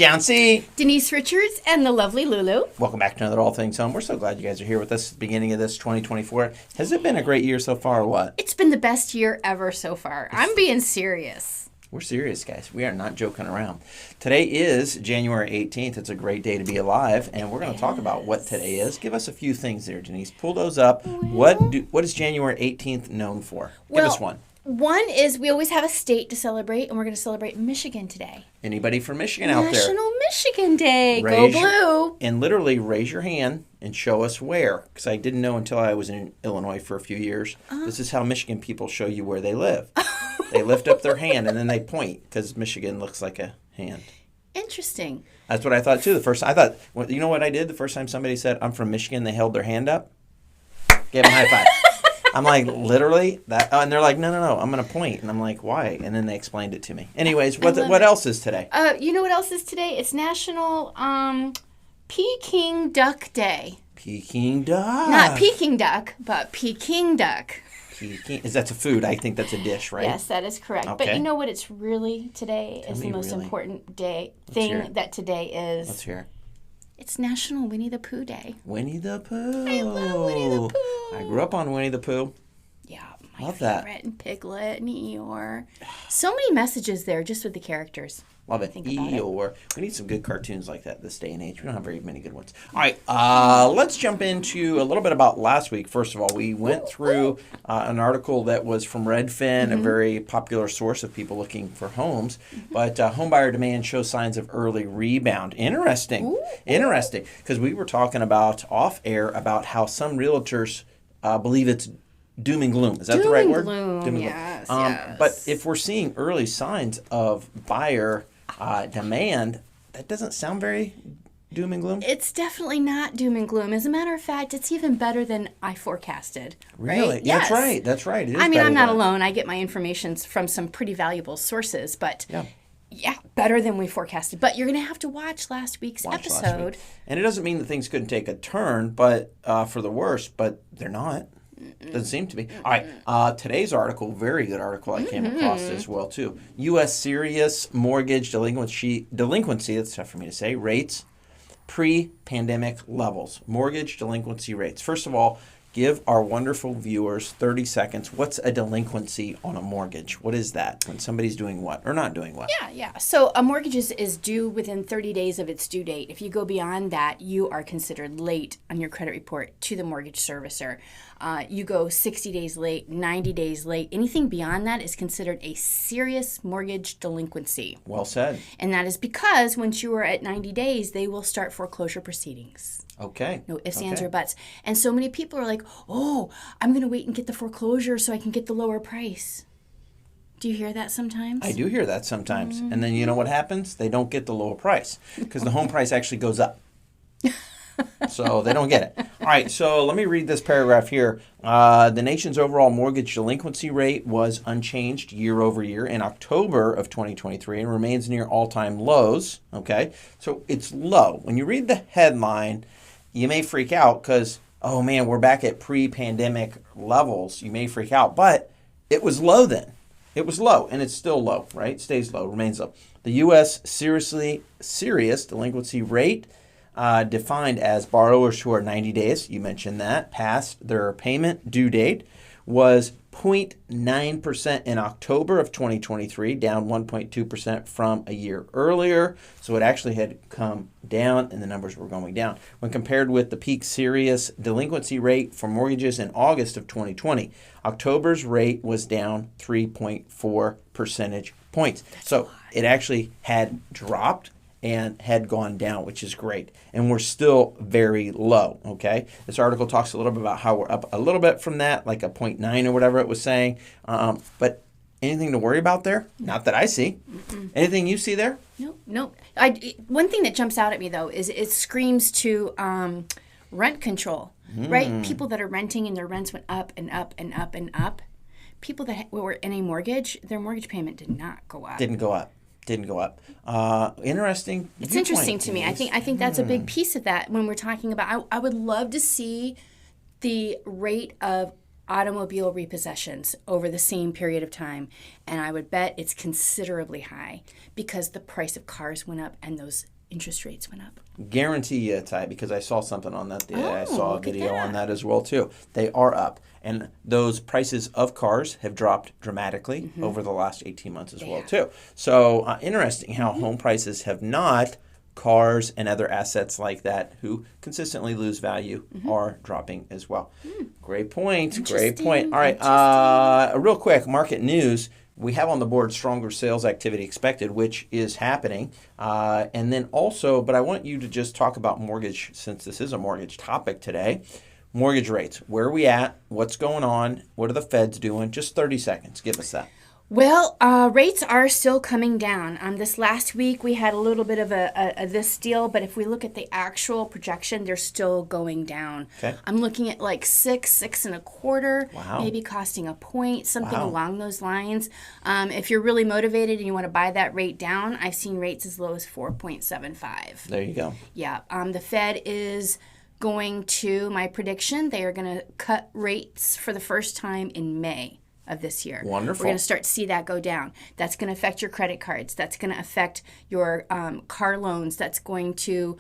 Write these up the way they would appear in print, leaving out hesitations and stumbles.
Down C. Denise Richards and the lovely Lulu. Welcome back to another All Things Home. We're so glad you guys are here with us at the beginning of this 2024. Has it been a great year so far or what? It's been the best year ever so far. I'm being serious. We're serious, guys. We are not joking around. Today is January 18th. It's a great day to be alive, and we're going to talk about what today is. Give us a few things there, Denise. Pull those up. What is January 18th known for? Give us one. One is we always have a state to celebrate, and we're going to celebrate Michigan today. Anybody from Michigan out there? National Michigan Day. Go Blue. And literally raise your hand and show us where. Because I didn't know until I was in Illinois for a few years. This is how Michigan people show you where they live. They lift up their hand and then they point because Michigan looks like a hand. Interesting. That's what I thought too. I thought, you know what I did the first time somebody said, I'm from Michigan, they held their hand up? Gave them a high five. I'm like, literally? And they're like, no, I'm going to point. And I'm like, why? And then they explained it to me. Anyways, what else is today? You know what else is today? It's National Peking Duck Day. Peking duck. Not Peking duck, but Peking duck. That's a food. I think that's a dish, right? Yes, that is correct. Okay. But you know what it's really today is the most important thing that today is. Let's hear it. It's National Winnie the Pooh Day. Winnie the Pooh. I love Winnie the Pooh. I grew up on Winnie the Pooh. Yeah, love favorite. That. And Piglet and Eeyore. So many messages there just with the characters. Love it. Eeyore. We need some good cartoons like that this day and age. We don't have very many good ones. All right, let's jump into a little bit about last week. First of all, we went through an article that was from Redfin, a very popular source of people looking for homes. But homebuyer demand shows signs of early rebound. Interesting. Interesting. Because we were talking about off air about how some realtors believe it's doom and gloom. Is that the right word? Doom and gloom, yes. But if we're seeing early signs of buyer demand, that doesn't sound very doom and gloom. It's definitely not doom and gloom. As a matter of fact, it's even better than I forecasted. Really? Right? Yes. That's right. It is I'm not alone. I get my information from some pretty valuable sources, but yeah, better than we forecasted. But you're going to have to watch last week's episode. And it doesn't mean that things couldn't take a turn, but for the worse, but they're not. Doesn't seem to be. All right. Today's article, very good article I came across as well, too. U.S. serious mortgage delinquency, that's tough for me to say, rates, pre-pandemic levels. Mortgage delinquency rates. First of all, give our wonderful viewers 30 seconds. What's a delinquency on a mortgage? What is that? When somebody's doing what or not doing what? Yeah. So a mortgage is due within 30 days of its due date. If you go beyond that, you are considered late on your credit report to the mortgage servicer. You go 60 days late, 90 days late. Anything beyond that is considered a serious mortgage delinquency. Well said. And that is because once you are at 90 days, they will start foreclosure proceedings. Okay. No ifs, ands, or buts. And so many people are like, oh, I'm going to wait and get the foreclosure so I can get the lower price. Do you hear that sometimes? I do hear that sometimes. And then you know what happens? They don't get the lower price because the home price actually goes up. So they don't get it. All right, so let me read this paragraph here. The nation's overall mortgage delinquency rate was unchanged year over year in October of 2023 and remains near all-time lows. Okay, so it's low. When you read the headline, you may freak out because, oh man, we're back at pre-pandemic levels. You may freak out, but it was low then. It was low, and it's still low, right? Stays low, remains low. The U.S. serious delinquency rate, defined as borrowers who are 90 days, you mentioned that, past their payment due date, was 0.9% in October of 2023, down 1.2% from a year earlier. So it actually had come down, and the numbers were going down. When compared with the peak serious delinquency rate for mortgages in August of 2020, October's rate was down 3.4 percentage points. So it actually had dropped and had gone down, which is great. And we're still very low, okay? This article talks a little bit about how we're up a little bit from that, like a 0.9 or whatever it was saying. But anything to worry about there? Not that I see. Anything you see there? No. One thing that jumps out at me, though, is it screams to rent control, right? People that are renting and their rents went up and up and up and up. People that were in a mortgage, their mortgage payment did not go up. Didn't go up. Interesting. It's interesting to me. I think that's a big piece of that when we're talking about. I would love to see the rate of automobile repossessions over the same period of time. And I would bet it's considerably high because the price of cars went up and those interest rates went up. Guarantee you it's high because I saw something on that. I saw a look at video on that. that as well too. They are up. And those prices of cars have dropped dramatically over the last 18 months as well too. So interesting how home prices have not. Cars and other assets like that who consistently lose value are dropping as well. Great point. Great point. All right. Real quick, market news. We have on the board stronger sales activity expected, which is happening. And then also, but I want you to just talk about mortgage since this is a mortgage topic today. Mortgage rates. Where are we at? What's going on? What are the feds doing? Just 30 seconds. Give us that. Well, rates are still coming down. This last week we had a little bit of this deal, but if we look at the actual projection, they're still going down. Okay. I'm looking at like 6.25, Wow. maybe costing a point, something Wow. along those lines. If you're really motivated and you want to buy that rate down, I've seen rates as low as 4.75. There you go. Yeah. The Fed is going to, my prediction, they are going to cut rates for the first time in May of this year. Wonderful. We're going to start to see that go down. That's going to affect your credit cards. That's going to affect your car loans. That's going to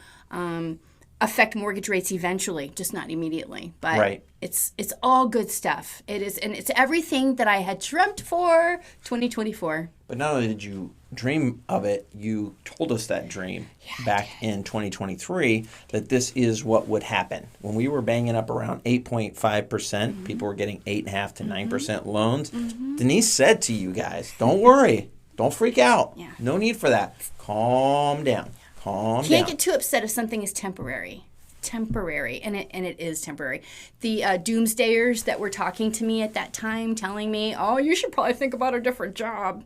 affect mortgage rates eventually, just not immediately. But Right. it's all good stuff. It is, and it's everything that I had dreamt for 2024. But not only did you dream of it, you told us that dream back in 2023 that this is what would happen. When we were banging up around 8.5%, people were getting 8.5 to 9% loans. Denise said to you guys, don't worry, don't freak out. Yeah. No need for that. Calm down. Calm Can't down. get too upset if something is temporary. Temporary, and it is temporary. The doomsdayers that were talking to me at that time, telling me, "Oh, you should probably think about a different job."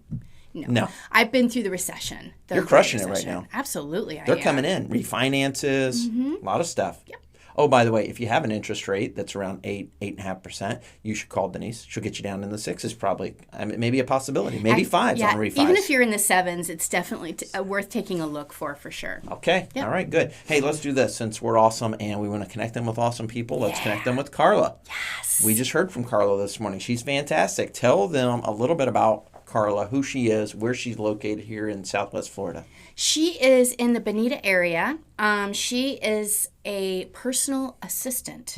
No. I've been through the recession. The You're crushing Great it right Recession. now. Absolutely, I They're am. coming in. Refinances, a lot of stuff. Yep. Oh, by the way, if you have an interest rate that's around 8.5%, you should call Denise. She'll get you down in the 6s probably. I mean, maybe a possibility. Maybe 5s on refis. Even if you're in the 7s, it's definitely worth taking a look for sure. Okay. Yep. All right, good. Hey, let's do this. Since we're awesome and we want to connect them with awesome people, let's connect them with Carla. Yes. We just heard from Carla this morning. She's fantastic. Tell them a little bit about Carla, who she is, where she's located here in Southwest Florida. She is in the Bonita area. She is a personal assistant.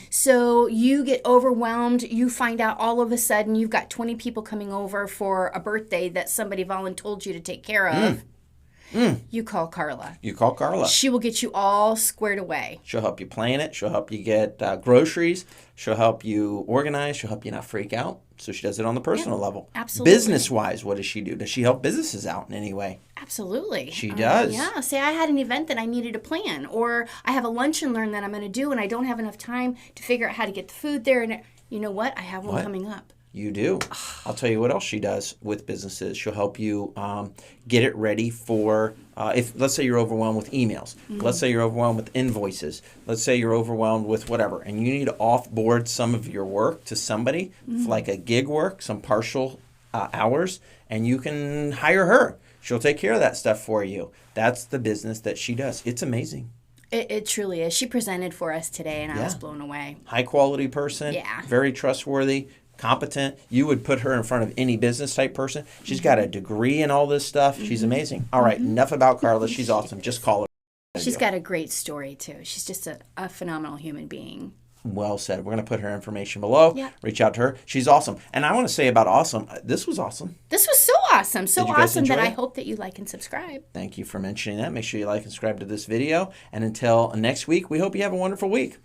So you get overwhelmed. You find out all of a sudden you've got 20 people coming over for a birthday that somebody volunteered you to take care of. You call Carla. You call Carla. She will get you all squared away. She'll help you plan it. She'll help you get groceries. She'll help you organize. She'll help you not freak out. So she does it on the personal level. Absolutely. Business-wise, what does she do? Does she help businesses out in any way? Absolutely. She does. Yeah. Say I had an event that I needed to plan, or I have a lunch and learn that I'm going to do, and I don't have enough time to figure out how to get the food there. And you know what? I have one coming up. You do. I'll tell you what else she does with businesses. She'll help you get it ready for, if let's say you're overwhelmed with emails. Let's say you're overwhelmed with invoices. Let's say you're overwhelmed with whatever. And you need to offboard some of your work to somebody, like a gig work, some partial hours, and you can hire her. She'll take care of that stuff for you. That's the business that she does. It's amazing. It truly is. She presented for us today, and I was blown away. High quality person. Yeah. Very trustworthy. Competent. You would put her in front of any business type person. She's got a degree in all this stuff. She's amazing. All right, enough about Carla. She's awesome. Just call her. She's got a great story, too. She's just a phenomenal human being. Well said. We're going to put her information below. Yeah. Reach out to her. She's awesome. And I want to say about awesome, this was awesome. This was so awesome. So Did you guys awesome that enjoy I it? hope that you like and subscribe. Thank you for mentioning that. Make sure you like and subscribe to this video. And until next week, we hope you have a wonderful week.